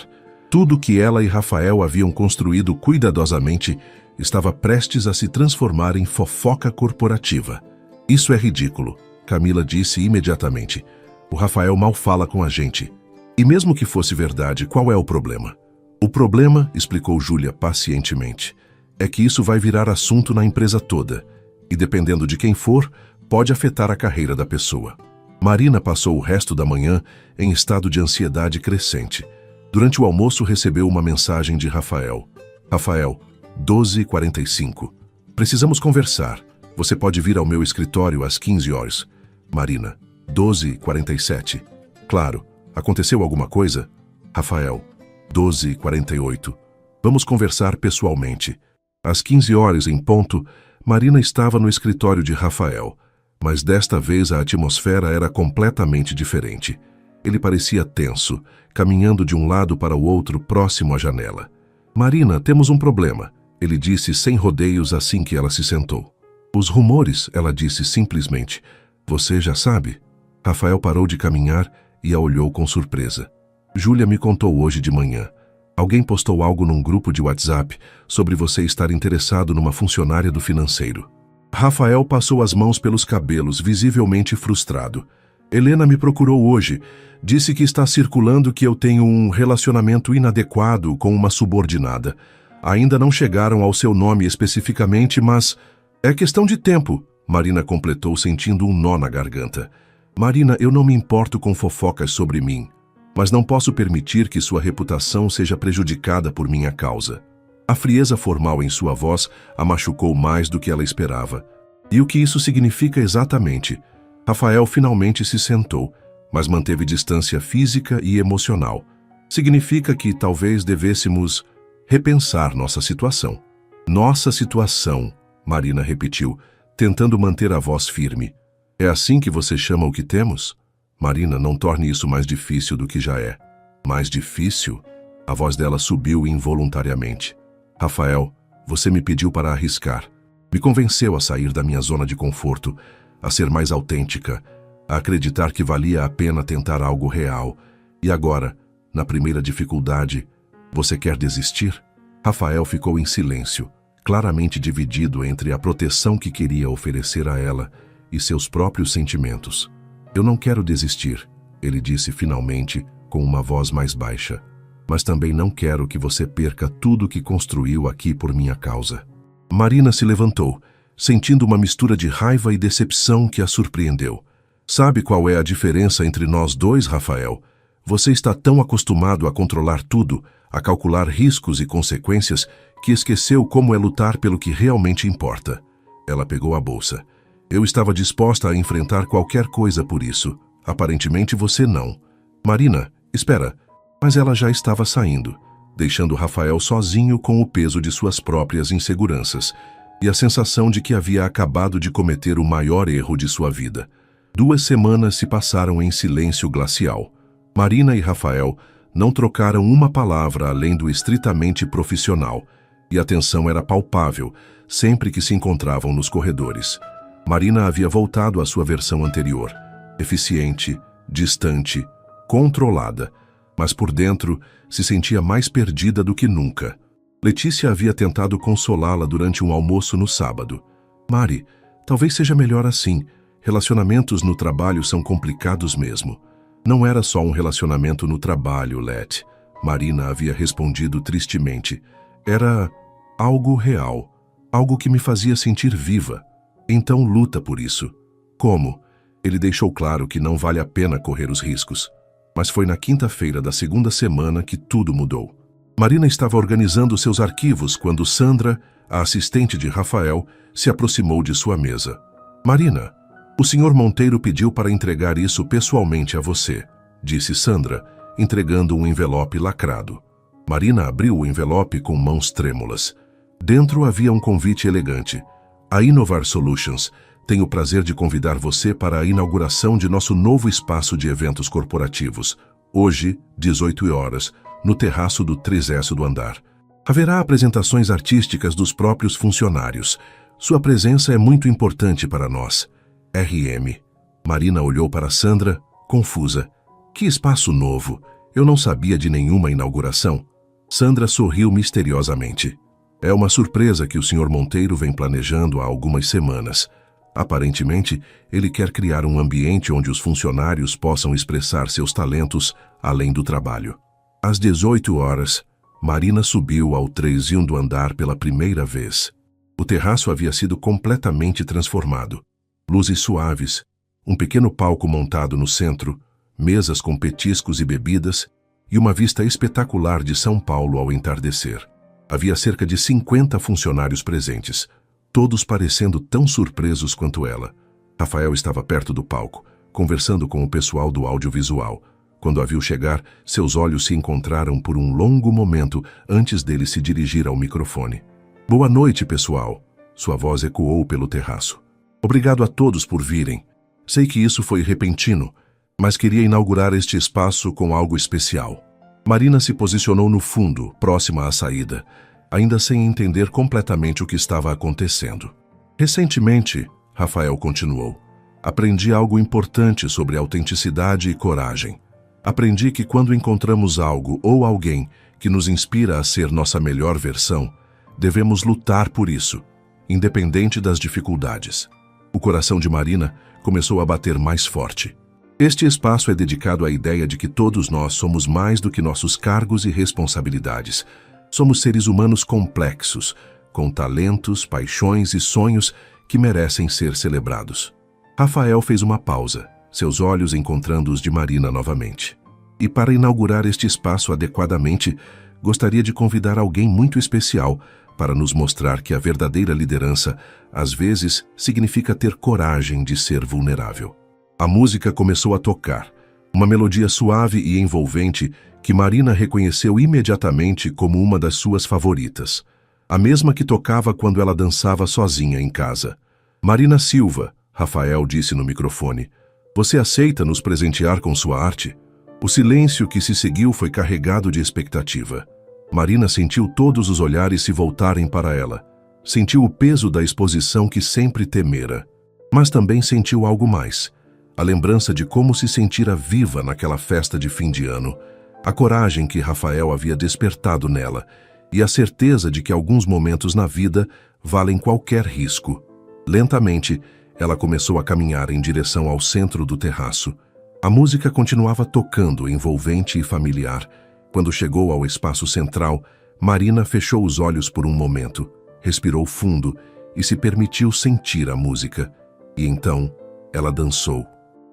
Tudo que ela e Rafael haviam construído cuidadosamente estava prestes a se transformar em fofoca corporativa. Isso é ridículo, Camila disse imediatamente. O Rafael mal fala com a gente. E mesmo que fosse verdade, qual é o problema? O problema, explicou Júlia pacientemente, é que isso vai virar assunto na empresa toda. E dependendo de quem for, pode afetar a carreira da pessoa. Marina passou o resto da manhã em estado de ansiedade crescente. Durante o almoço recebeu uma mensagem de Rafael. Rafael, 12h45. Precisamos conversar. Você pode vir ao meu escritório às 15 horas. Marina, 12h47. Claro. Aconteceu alguma coisa? Rafael, 12h48. Vamos conversar pessoalmente. Às 15 horas em ponto, Marina estava no escritório de Rafael, mas desta vez a atmosfera era completamente diferente. Ele parecia tenso, caminhando de um lado para o outro próximo à janela. Marina, temos um problema, ele disse sem rodeios assim que ela se sentou. Os rumores, ela disse simplesmente. Você já sabe? Rafael parou de caminhar e a olhou com surpresa. Júlia me contou hoje de manhã. Alguém postou algo num grupo de WhatsApp sobre você estar interessado numa funcionária do financeiro. Rafael passou as mãos pelos cabelos, visivelmente frustrado. Helena me procurou hoje. Disse que está circulando que eu tenho um relacionamento inadequado com uma subordinada. Ainda não chegaram ao seu nome especificamente, mas é questão de tempo, Marina completou sentindo um nó na garganta. Marina, eu não me importo com fofocas sobre mim, mas não posso permitir que sua reputação seja prejudicada por minha causa. A frieza formal em sua voz a machucou mais do que ela esperava. E o que isso significa exatamente? Rafael finalmente se sentou, mas manteve distância física e emocional. Significa que talvez devêssemos repensar nossa situação. Nossa situação, Marina repetiu, tentando manter a voz firme. É assim que você chama o que temos? Marina, não torne isso mais difícil do que já é. Mais difícil? A voz dela subiu involuntariamente. Rafael, você me pediu para arriscar. Me convenceu a sair da minha zona de conforto, a ser mais autêntica, a acreditar que valia a pena tentar algo real. E agora, na primeira dificuldade, você quer desistir? Rafael ficou em silêncio, claramente dividido entre a proteção que queria oferecer a ela e seus próprios sentimentos. Eu não quero desistir, ele disse finalmente, com uma voz mais baixa. Mas também não quero que você perca tudo que construiu aqui por minha causa. Marina se levantou, sentindo uma mistura de raiva e decepção que a surpreendeu. Sabe qual é a diferença entre nós dois, Rafael? Você está tão acostumado a controlar tudo, a calcular riscos e consequências, que esqueceu como é lutar pelo que realmente importa. Ela pegou a bolsa. Eu estava disposta a enfrentar qualquer coisa por isso. Aparentemente você não. Marina, espera. Mas ela já estava saindo, deixando Rafael sozinho com o peso de suas próprias inseguranças e a sensação de que havia acabado de cometer o maior erro de sua vida. 2 semanas se passaram em silêncio glacial. Marina e Rafael não trocaram uma palavra além do estritamente profissional, e a tensão era palpável sempre que se encontravam nos corredores. Marina havia voltado à sua versão anterior, eficiente, distante, controlada, mas por dentro se sentia mais perdida do que nunca. Letícia havia tentado consolá-la durante um almoço no sábado. Mari, talvez seja melhor assim. Relacionamentos no trabalho são complicados mesmo. Não era só um relacionamento no trabalho, Let. Marina havia respondido tristemente. Era algo real, algo que me fazia sentir viva. Então luta por isso. Como? Ele deixou claro que não vale a pena correr os riscos. Mas foi na quinta-feira da segunda semana que tudo mudou. Marina estava organizando seus arquivos quando Sandra, a assistente de Rafael, se aproximou de sua mesa. Marina, o Sr. Monteiro pediu para entregar isso pessoalmente a você, disse Sandra, entregando um envelope lacrado. Marina abriu o envelope com mãos trêmulas. Dentro havia um convite elegante. A Inovar Solutions tem o prazer de convidar você para a inauguração de nosso novo espaço de eventos corporativos, hoje, 18 horas, no terraço do 30º andar. Haverá apresentações artísticas dos próprios funcionários. Sua presença é muito importante para nós. RM. Marina olhou para Sandra, confusa. Que espaço novo! Eu não sabia de nenhuma inauguração. Sandra sorriu misteriosamente. É uma surpresa que o Sr. Monteiro vem planejando há algumas semanas. Aparentemente, ele quer criar um ambiente onde os funcionários possam expressar seus talentos além do trabalho. Às 18 horas, Marina subiu ao 30º andar pela primeira vez. O terraço havia sido completamente transformado. Luzes suaves, um pequeno palco montado no centro, mesas com petiscos e bebidas e uma vista espetacular de São Paulo ao entardecer. Havia cerca de 50 funcionários presentes, todos parecendo tão surpresos quanto ela. Rafael estava perto do palco, conversando com o pessoal do audiovisual. Quando a viu chegar, seus olhos se encontraram por um longo momento antes dele se dirigir ao microfone. Boa noite, pessoal. Sua voz ecoou pelo terraço. Obrigado a todos por virem. Sei que isso foi repentino, mas queria inaugurar este espaço com algo especial. Marina se posicionou no fundo, próxima à saída, ainda sem entender completamente o que estava acontecendo. Recentemente, Rafael continuou, aprendi algo importante sobre autenticidade e coragem. Aprendi que quando encontramos algo ou alguém que nos inspira a ser nossa melhor versão, devemos lutar por isso, independente das dificuldades. O coração de Marina começou a bater mais forte. Este espaço é dedicado à ideia de que todos nós somos mais do que nossos cargos e responsabilidades. Somos seres humanos complexos, com talentos, paixões e sonhos que merecem ser celebrados. Rafael fez uma pausa, seus olhos encontrando os de Marina novamente. E para inaugurar este espaço adequadamente, gostaria de convidar alguém muito especial para nos mostrar que a verdadeira liderança, às vezes, significa ter coragem de ser vulnerável. A música começou a tocar, uma melodia suave e envolvente que Marina reconheceu imediatamente como uma das suas favoritas. A mesma que tocava quando ela dançava sozinha em casa. Marina Silva, Rafael disse no microfone, você aceita nos presentear com sua arte? O silêncio que se seguiu foi carregado de expectativa. Marina sentiu todos os olhares se voltarem para ela. Sentiu o peso da exposição que sempre temera. Mas também sentiu algo mais. A lembrança de como se sentira viva naquela festa de fim de ano. A coragem que Rafael havia despertado nela. E a certeza de que alguns momentos na vida valem qualquer risco. Lentamente, ela começou a caminhar em direção ao centro do terraço. A música continuava tocando, envolvente e familiar. Quando chegou ao espaço central, Marina fechou os olhos por um momento, respirou fundo e se permitiu sentir a música. E então, ela dançou.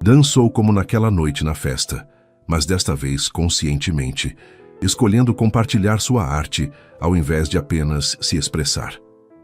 Dançou como naquela noite na festa, mas desta vez conscientemente, escolhendo compartilhar sua arte ao invés de apenas se expressar.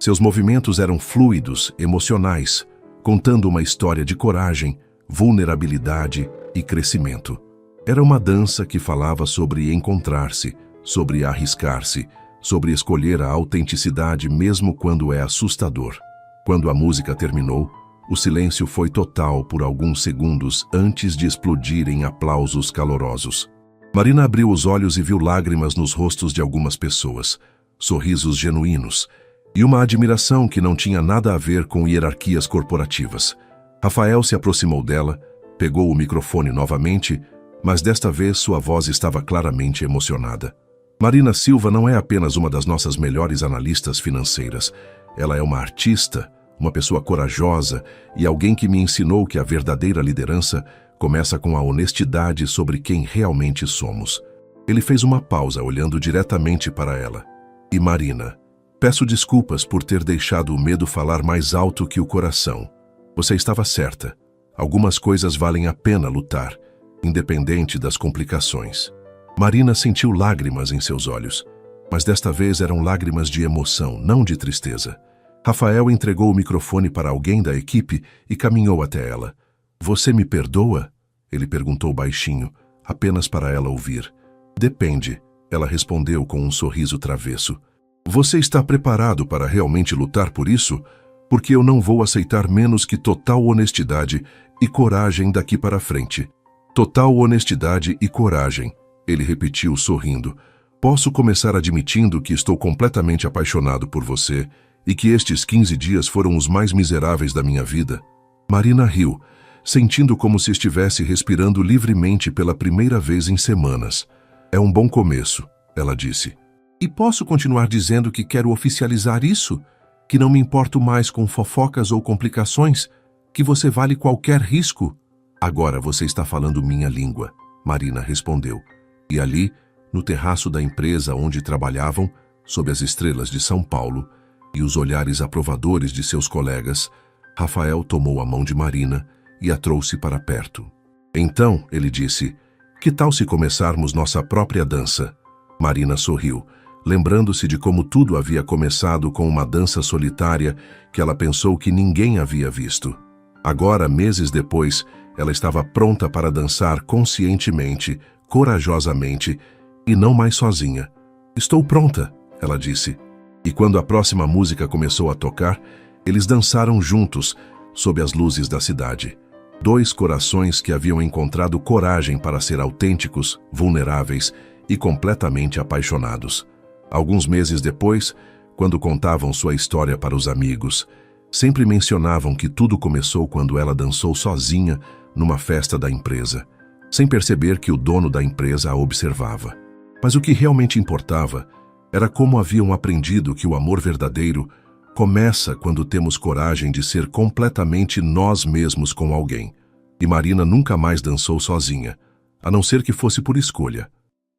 Seus movimentos eram fluidos, emocionais, contando uma história de coragem, vulnerabilidade e crescimento. Era uma dança que falava sobre encontrar-se, sobre arriscar-se, sobre escolher a autenticidade mesmo quando é assustador. Quando a música terminou, o silêncio foi total por alguns segundos antes de explodir em aplausos calorosos. Marina abriu os olhos e viu lágrimas nos rostos de algumas pessoas, sorrisos genuínos, e uma admiração que não tinha nada a ver com hierarquias corporativas. Rafael se aproximou dela, pegou o microfone novamente, mas desta vez sua voz estava claramente emocionada. Marina Silva não é apenas uma das nossas melhores analistas financeiras. Ela é uma artista, uma pessoa corajosa e alguém que me ensinou que a verdadeira liderança começa com a honestidade sobre quem realmente somos. Ele fez uma pausa olhando diretamente para ela. E Marina, peço desculpas por ter deixado o medo falar mais alto que o coração. Você estava certa. Algumas coisas valem a pena lutar, independente das complicações. Marina sentiu lágrimas em seus olhos, mas desta vez eram lágrimas de emoção, não de tristeza. Rafael entregou o microfone para alguém da equipe e caminhou até ela. Você me perdoa? Ele perguntou baixinho, apenas para ela ouvir. Depende, ela respondeu com um sorriso travesso. Você está preparado para realmente lutar por isso? Porque eu não vou aceitar menos que total honestidade e coragem daqui para frente. Total honestidade e coragem, ele repetiu sorrindo. Posso começar admitindo que estou completamente apaixonado por você e que estes 15 dias foram os mais miseráveis da minha vida? Marina riu, sentindo como se estivesse respirando livremente pela primeira vez em semanas. É um bom começo, ela disse. E posso continuar dizendo que quero oficializar isso? Que não me importo mais com fofocas ou complicações? Que você vale qualquer risco? Agora você está falando minha língua, Marina respondeu. E ali, no terraço da empresa onde trabalhavam, sob as estrelas de São Paulo e os olhares aprovadores de seus colegas, Rafael tomou a mão de Marina e a trouxe para perto. Então, ele disse, que tal se começarmos nossa própria dança? Marina sorriu, lembrando-se de como tudo havia começado com uma dança solitária que ela pensou que ninguém havia visto. Agora, meses depois, ela estava pronta para dançar conscientemente, corajosamente e não mais sozinha. "Estou pronta", ela disse. E quando a próxima música começou a tocar, eles dançaram juntos, sob as luzes da cidade. Dois corações que haviam encontrado coragem para ser autênticos, vulneráveis e completamente apaixonados. Alguns meses depois, quando contavam sua história para os amigos, sempre mencionavam que tudo começou quando ela dançou sozinha numa festa da empresa, sem perceber que o dono da empresa a observava. Mas o que realmente importava era como haviam aprendido que o amor verdadeiro começa quando temos coragem de ser completamente nós mesmos com alguém. E Marina nunca mais dançou sozinha, a não ser que fosse por escolha.